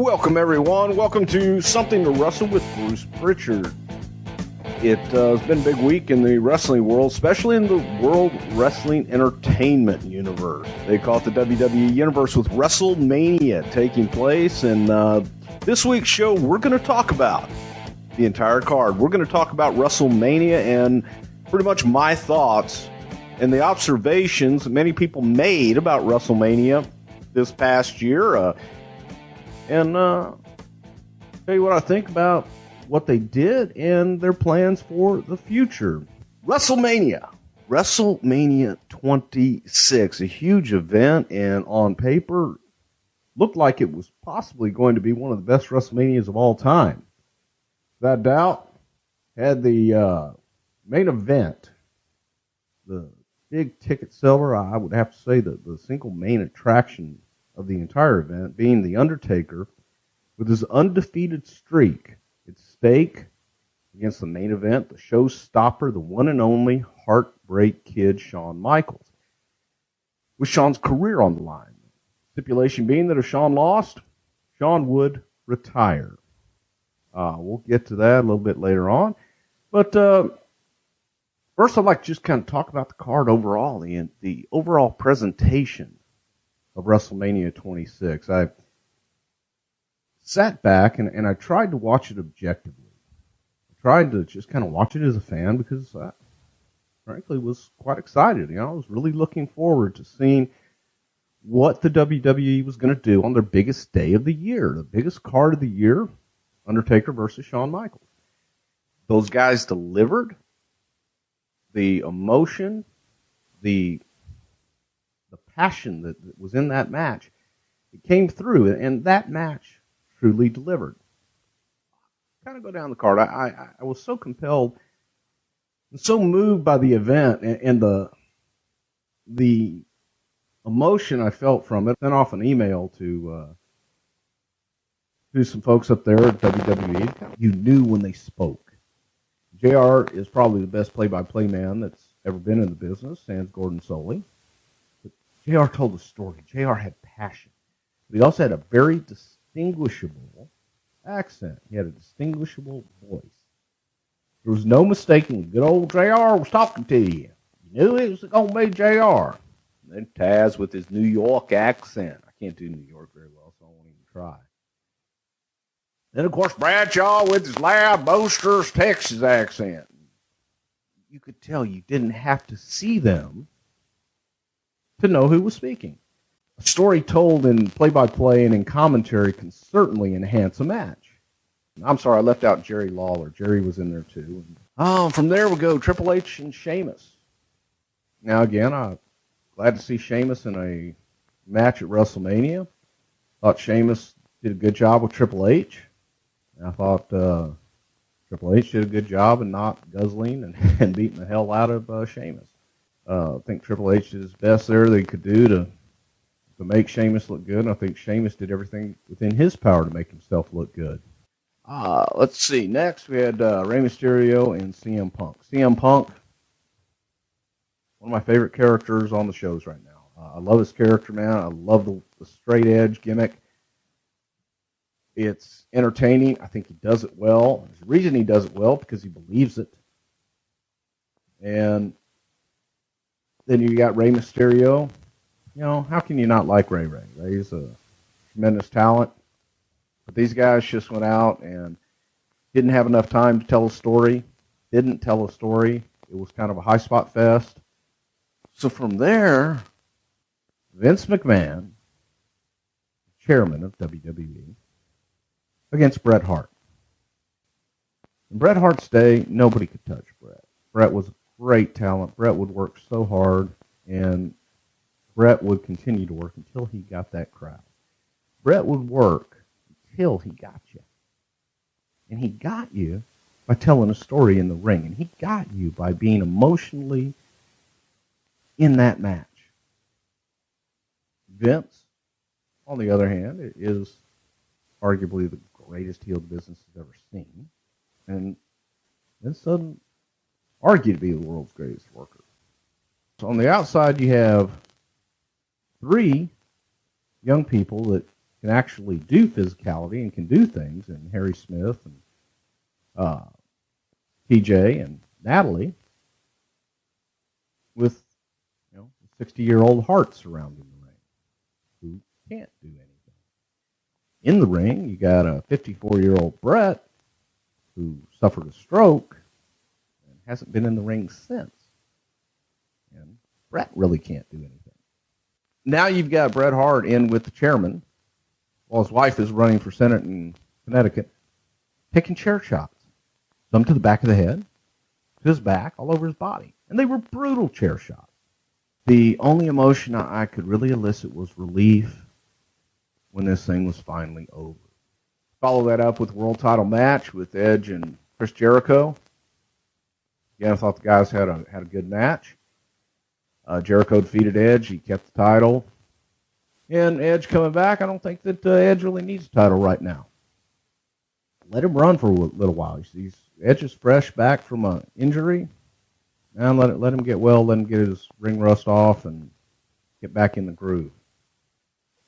Welcome, everyone. Welcome to Something to Wrestle with Bruce Prichard. It has been a big week in the wrestling world, especially in the World Wrestling Entertainment universe. They call it the WWE universe, with WrestleMania taking place. And this week's show, we're going to talk about the entire card. We're going to talk about WrestleMania and pretty much my thoughts and the observations many people made about WrestleMania this past year. And tell you what I think about what they did and their plans for the future. WrestleMania 26, a huge event, and on paper looked like it was possibly going to be one of the best WrestleManias of all time. Without doubt, had the main event, the big ticket seller, I would have to say that the single main attraction of the entire event being The Undertaker with his undefeated streak at stake against the main event, the showstopper, the one and only Heartbreak Kid, Shawn Michaels, with Shawn's career on the line. Stipulation being that if Shawn lost, Shawn would retire. We'll get to that a little bit later on. But first, I'd like to just kind of talk about the card overall, the overall presentation of WrestleMania 26. I sat back and I tried to watch it objectively. I tried to just kind of watch it as a fan because I, frankly, was quite excited. I was really looking forward to seeing what the WWE was going to do on their biggest day of the year, the biggest card of the year, Undertaker versus Shawn Michaels. Those guys delivered. The emotion, the passion that was in that match, it came through, and that match truly delivered. Kind of go down the card. I was so compelled and so moved by the event and the emotion I felt from it. Sent off an email to some folks up there at WWE. You knew when they spoke. JR is probably the best play-by-play man that's ever been in the business, sans Gordon Soley. JR told a story. JR had passion. But he also had a very distinguishable accent. He had a distinguishable voice. There was no mistaking good old JR was talking to you. You knew it was going to be JR. And then Taz with his New York accent. I can't do New York very well, so I won't even try. Then, of course, Bradshaw with his loud, boisterous Texas accent. You could tell you didn't have to see them to know who was speaking. A story told in play-by-play and in commentary can certainly enhance a match. I'm sorry, I left out Jerry Lawler. Jerry was in there too. From there we go, Triple H and Sheamus. Now again, I'm glad to see Sheamus in a match at WrestleMania. Thought Sheamus did a good job with Triple H. I thought Triple H did a good job in not guzzling and beating the hell out of Sheamus. I think Triple H did his best there they could do to make Sheamus look good, and I think Sheamus did everything within his power to make himself look good. Let's see. Next, we had Rey Mysterio and CM Punk. CM Punk, one of my favorite characters on the shows right now. I love his character, man. I love the straight edge gimmick. It's entertaining. I think he does it well. There's a reason he does it well, because he believes it. And then you got Rey Mysterio. How can you not like Rey? Rey's a tremendous talent. But these guys just went out and didn't have enough time to tell a story. Didn't tell a story. It was kind of a high spot fest. So from there, Vince McMahon, chairman of WWE, against Bret Hart. In Bret Hart's day, nobody could touch Bret. Bret was a great talent. Bret would work so hard, and Bret would continue to work until he got that crowd. Bret would work until he got you. And he got you by telling a story in the ring. And he got you by being emotionally in that match. Vince, on the other hand, is arguably the greatest heel the business has ever seen. And Vince doesn't argue to be the world's greatest worker. On the outside, you have three young people that can actually do physicality and can do things, and Harry Smith and TJ and Natalie, with 60-year-old Hart surrounding the ring who can't do anything. In the ring, you got a 54-year-old Brett who suffered a stroke and hasn't been in the ring since. And Brett really can't do anything. Now you've got Bret Hart in with the chairman while his wife is running for Senate in Connecticut, taking chair shots. Some to the back of the head, to his back, all over his body. And they were brutal chair shots. The only emotion I could really elicit was relief when this thing was finally over. Follow that up with a world title match with Edge and Chris Jericho. Again, I thought the guys had a good match. Jericho defeated Edge. He kept the title. And Edge coming back, I don't think that Edge really needs a title right now. Let him run for a little while. Edge is fresh back from an injury. Now let him get well, let him get his ring rust off and get back in the groove.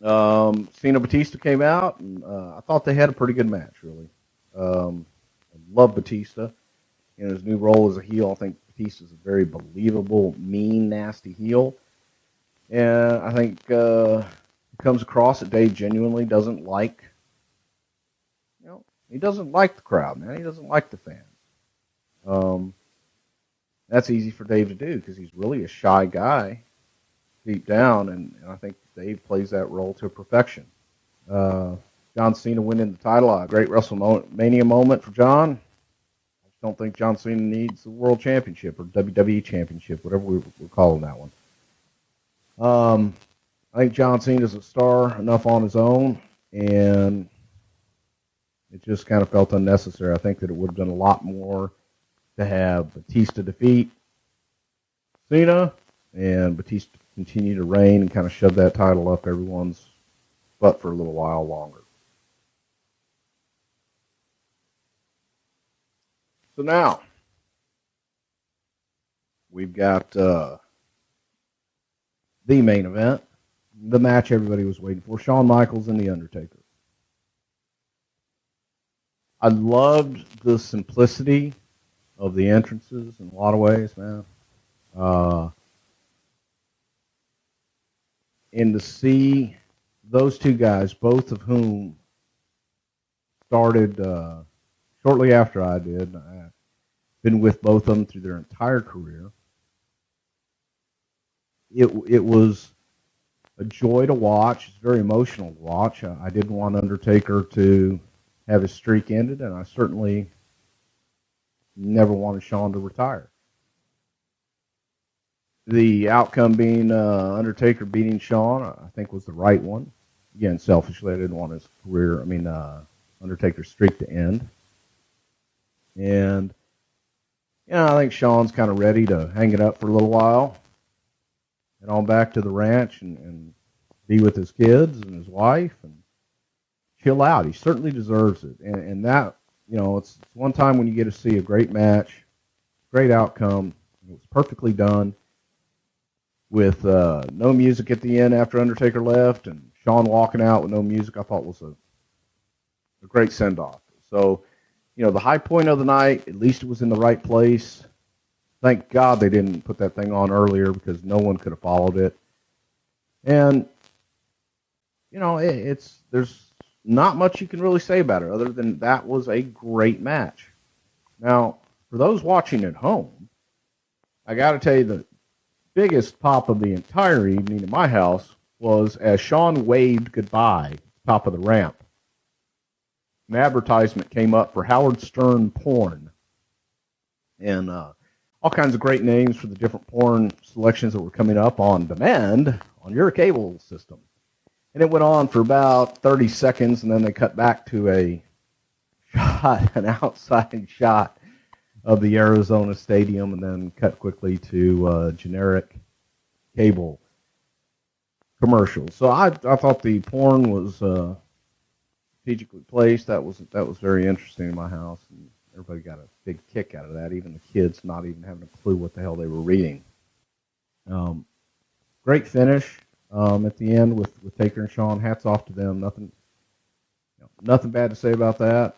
Cena Batista came out, and I thought they had a pretty good match, really. I love Batista in his new role as a heel. I think Batista's a very believable, mean, nasty heel. And I think it comes across that Dave genuinely doesn't like, he doesn't like the crowd, man. He doesn't like the fans. That's easy for Dave to do because he's really a shy guy deep down, and I think Dave plays that role to perfection. John Cena winning the title, a great WrestleMania moment for John. I just don't think John Cena needs the World Championship or WWE Championship, whatever we're calling that one. I think John Cena's a star enough on his own, and it just kind of felt unnecessary. I think that it would have done a lot more to have Batista defeat Cena and Batista continue to reign and kind of shove that title up everyone's butt for a little while longer. So now, we've got the main event, the match everybody was waiting for, Shawn Michaels and The Undertaker. I loved the simplicity of the entrances in a lot of ways, man. And to see those two guys, both of whom started shortly after I did. I've been with both of them through their entire career. It was a joy to watch. It's very emotional to watch. I didn't want Undertaker to have his streak ended, and I certainly never wanted Shawn to retire. The outcome being Undertaker beating Shawn, I think was the right one. Again, selfishly, I didn't want his career, Undertaker's streak to end. And, I think Shawn's kind of ready to hang it up for a little while. Head on back to the ranch and be with his kids and his wife and chill out. He certainly deserves it. And that, it's one time when you get to see a great match, great outcome. It was perfectly done with no music at the end after Undertaker left, and Shawn walking out with no music, I thought was a great send-off. So, the high point of the night, at least it was in the right place. Thank God they didn't put that thing on earlier because no one could have followed it. And, there's not much you can really say about it other than that was a great match. Now, for those watching at home, I got to tell you the biggest pop of the entire evening in my house was as Shawn waved goodbye at the top of the ramp. An advertisement came up for Howard Stern porn. And all kinds of great names for the different porn selections that were coming up on demand on your cable system. And it went on for about 30 seconds, and then they cut back to an outside shot of the Arizona Stadium, and then cut quickly to generic cable commercials. So I thought the porn was strategically placed. That was very interesting in my house, and everybody got a big kick out of that. Even the kids not even having a clue what the hell they were reading. Great finish at the end with Taker and Shawn. Hats off to them. nothing bad to say about that.